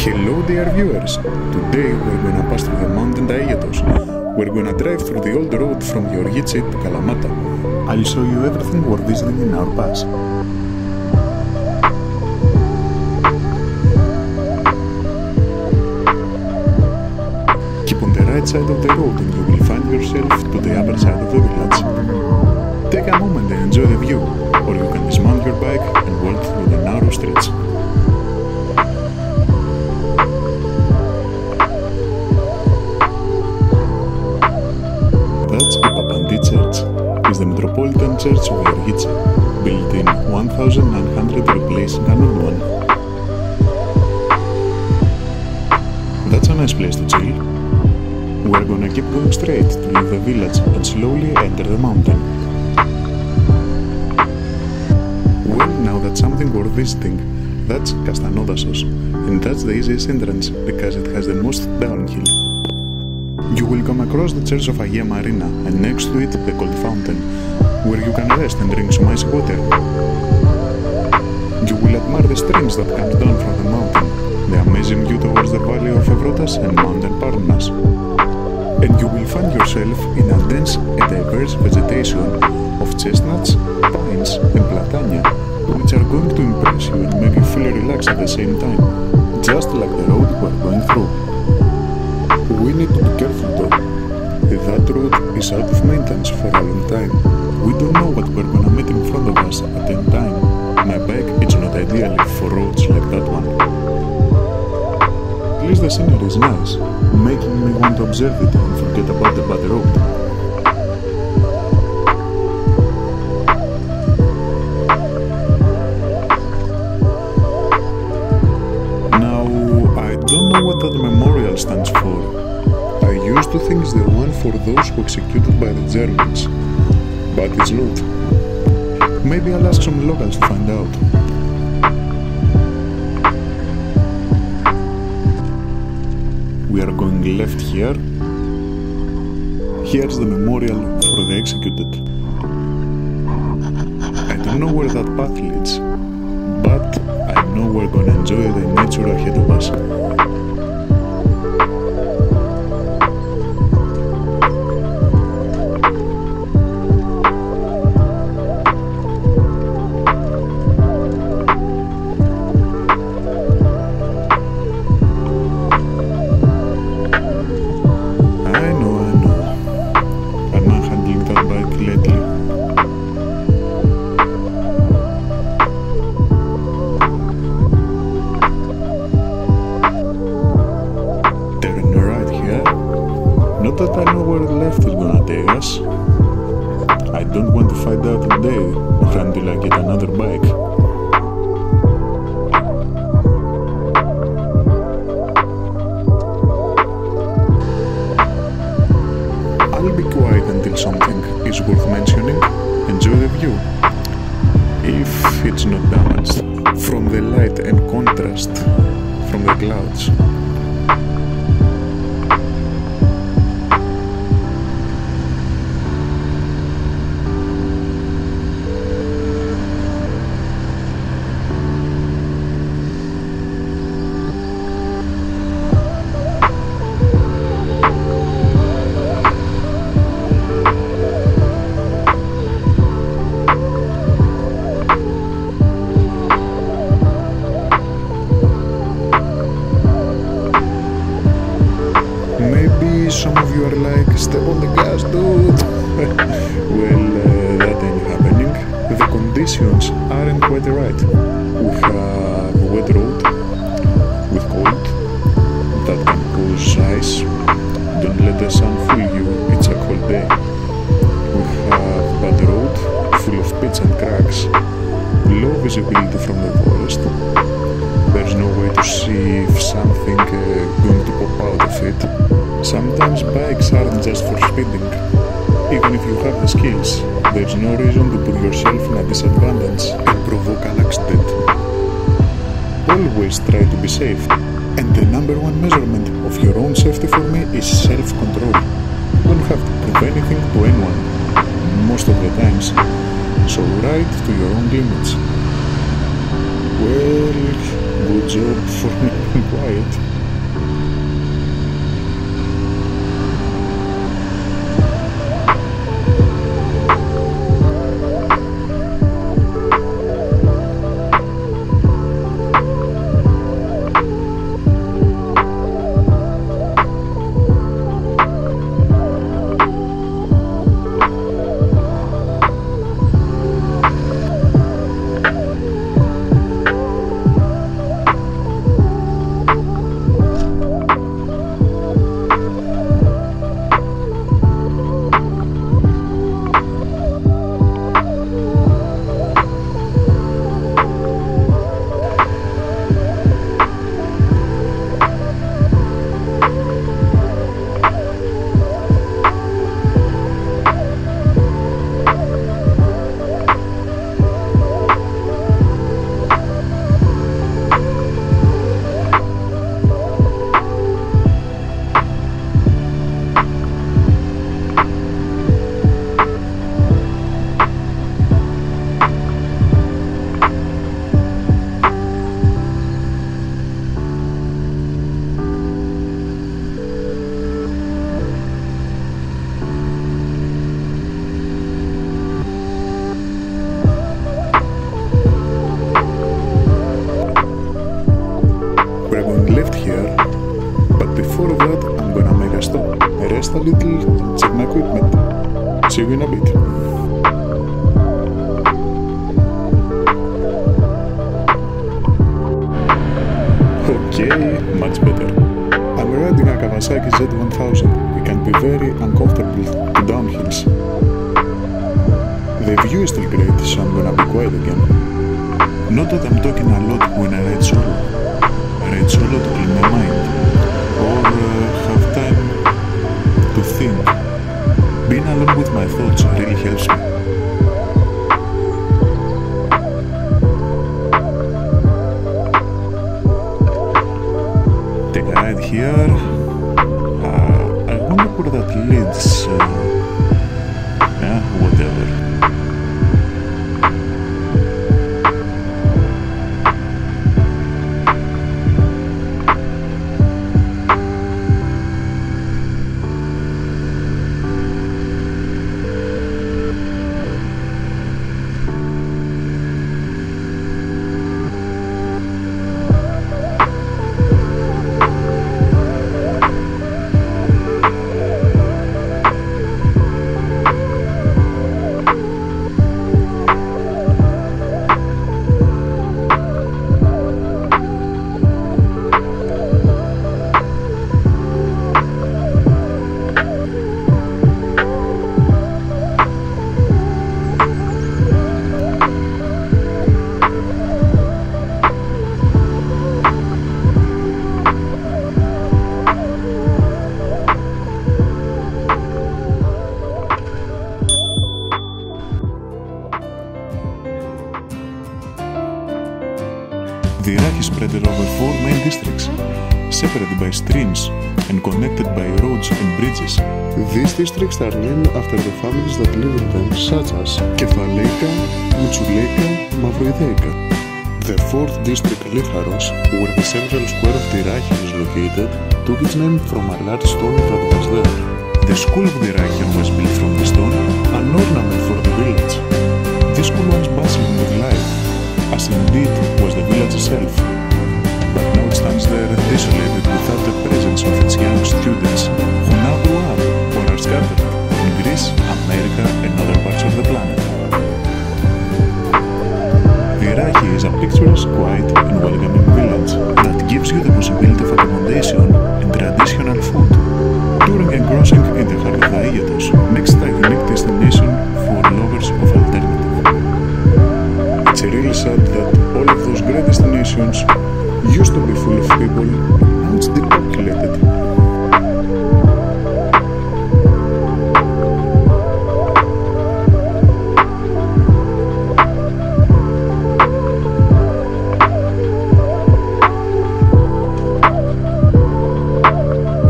Hello dear viewers, today we're gonna pass through the mountain Taigetos. We're gonna drive through the old road from Georgice to Kalamata. I'll show you everything we're visiting in our pass. Keep on the right side of the road and you will find yourself to the upper side of the village. Take a moment and enjoy the view, or you can dismount your bike and walk through the narrow streets. That's Papandi Church. It's the Metropolitan Church of Georgice, built in 1900 replacing an old one. That's a nice place to chill. We're gonna keep going straight to leave the village and slowly enter the mountain. Well, now that's something worth visiting. That's Kastanodasos, and that's the easiest entrance because it has the most downhill. You will come across the Church of Agia Marina and next to it the cold fountain, where you can rest and drink some ice water. You will admire the streams that comes down from the mountain, the amazing view towards the valley of Evrotas and Mountain Parnas. And you will find yourself in a dense and diverse vegetation of chestnuts, pines and platania, which are going to impress you and make you feel relaxed at the same time, just like the road we're going through. We need to be careful though. That road is out of maintenance for a long time. We don't know what we're gonna meet in front of us at any time. My bike is not ideal for roads like that one. At least the scenery is nice, making me want to observe it and forget about the bad road. Now, I don't know what that memorial stands for. I used to think it's the one for those who executed by the Germans, but it's not. Maybe I'll ask some locals to find out. We are going left here. Here's the memorial for the executed. I don't know where that path leads, but I know we're gonna enjoy the nature ahead of us. Not that I know where the left is gonna take us. I don't want to find out today or until I get another bike. I'll be quiet until something is worth mentioning. Enjoy the view, if it's not damaged from the light and contrast from the clouds. Maybe some of you are like, step on the gas, dude. Well, that ain't happening. The conditions aren't quite right. We have a wet road with cold that can cause ice. Don't let the sun fool you, it's a cold day. We have bad road full of pits and cracks, low visibility from the forest. There's no way to see if something going to pop out of it. Sometimes bikes aren't just for speeding. Even if you have the skills, there's no reason to put yourself in a disadvantage and provoke an accident. Always try to be safe. And the number one measurement of your own safety for me is self-control. You don't have to prove anything to anyone, most of the times. So ride to your own limits. Well, good job for me. and quiet. Left here, but before that I'm gonna make a stop, rest a little and check my equipment. See you in a bit. Okay, much better. I'm riding a Kawasaki Z1000. It can be very uncomfortable to downhills. The view is still great, so I'm gonna be quiet again. Not that I'm talking a lot when I ride solo. Ride solo to clean my mind, or have time to think. Being alone with my thoughts really helps me. Take a ride here. I wonder where that leads. Whatever. The Iraq is spread over 4 main districts, separated by streams and connected by roads and bridges. These districts are named after the families that live in them, such as Kefaleika, Mutsuleika, Mavroideika. The 4th district, Litharos, where the central square of Tyrrhaki is located, took its name from a large stone that was there. The school of the Iraqian was built from the stone, an ornament for the village. This school was bustling with life, as indeed was the village itself. But now it stands there desolated without the presence of its young students, who now grow up or are scattered in Greece, America and other parts of the planet. The Iraqi is a picturesque, quiet and welcoming village that gives you the possibility of accommodation and traditional food. Touring and crossing in the heart of the Aegetos makes it a unique destination for lovers of alternative. It's really sad that all of those great destinations used to be full of people, now it's depopulated.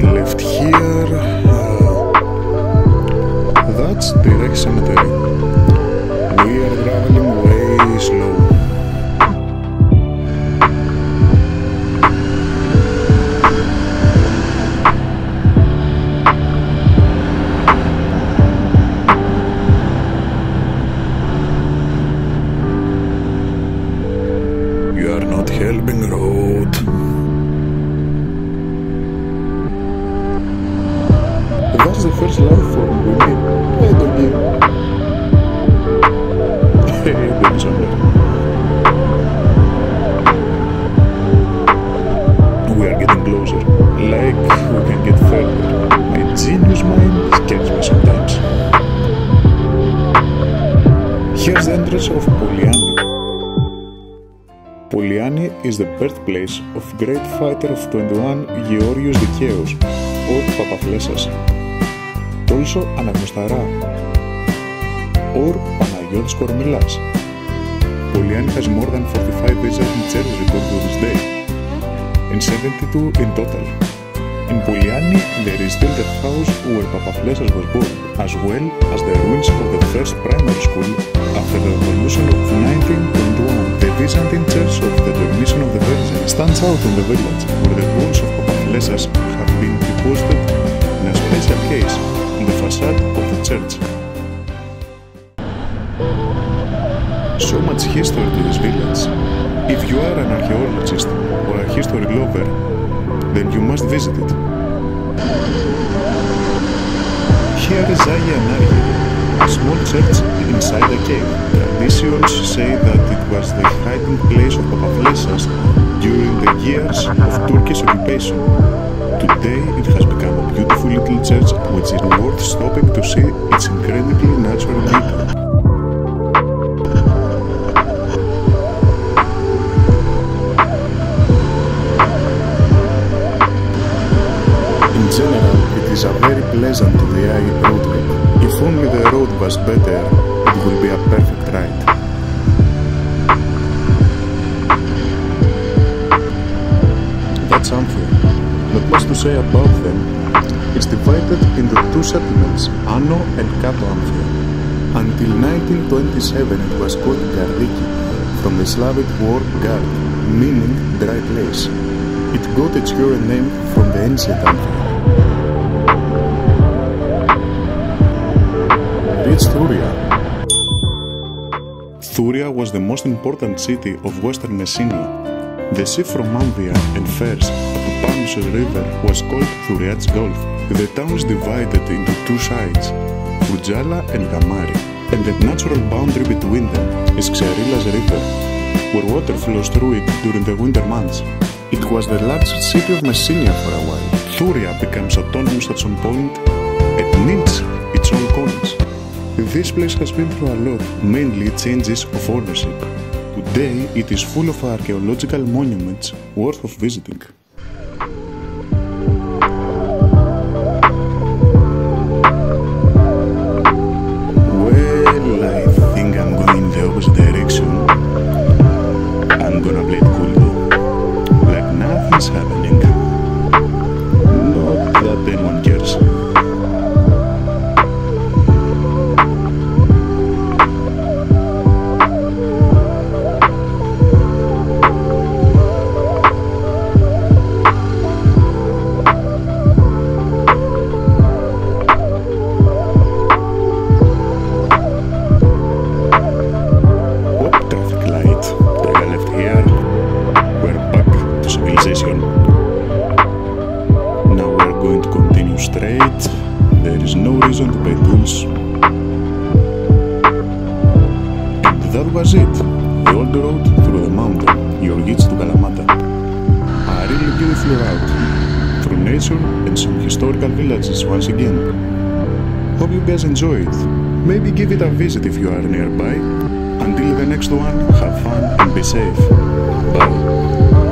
Left here, that's the Iraqi cemetery. We are traveling way slow. owner. We are getting closer, like we can get further. My genius mind scares me sometimes. Here's the entrance of Poliani. Poliani is the birthplace of great fighter of 21 Georgios Dikeos, or Papaflessas, also Anagnostaras, or Panagiotis Kormilas. Poliani has more than 45 Byzantine church records to this day, and 72 in total. In Poliani, there is still the house where Papaflessas was born, as well as the ruins of the first primary school after the revolution of 1921. The Byzantine church of the Dormition of the Virgin stands out in the village, where the bones of Papaflessas have been deposited in a special case on the facade of the church. So much history to this village. If you are an archaeologist or a history lover, then you must visit it. Here is Agia Anaria, a small church inside a cave. Traditions say that it was the hiding place of Papaflessas during the years of Turkish occupation. Today it has become a beautiful little church which is worth stopping to see its incredibly natural beauty. In general, it is a very pleasant to the eye roadway. If only the road was better, it would be a perfect ride. That's Amphia. Not much to say about them. It's divided into two settlements, Ano and Kato Amphia. Until 1927 it was called Gardiki, from the Slavic word gard, meaning dry place. It got its current name from the ancient Amphia. Reached Thuria. Thuria was the most important city of western Messenia. The sea from Amphia and Fers at the Pamsus River was called Thuriatis Gulf. The town is divided into two sides, Frugala and Gamari, and the natural boundary between them is Xerilas River, where water flows through it during the winter months. It was the largest city of Messenia for a while. Thuria becomes autonomous at some point and needs its own coins. This place has been through a lot, mainly changes of ownership. Today it is full of archaeological monuments worth of visiting. Well, I think I'm going in the opposite direction. I'm gonna play it cool though, like nothing's happening. Not that anyone cares. Now we're going to continue straight. There is no reason to pay tolls. And that was it. The old road through the mountain, Georgitis to Kalamata. A really beautiful route through nature and some historical villages once again. Hope you guys enjoyed. Maybe give it a visit if you are nearby. Until the next one, have fun and be safe. Bye.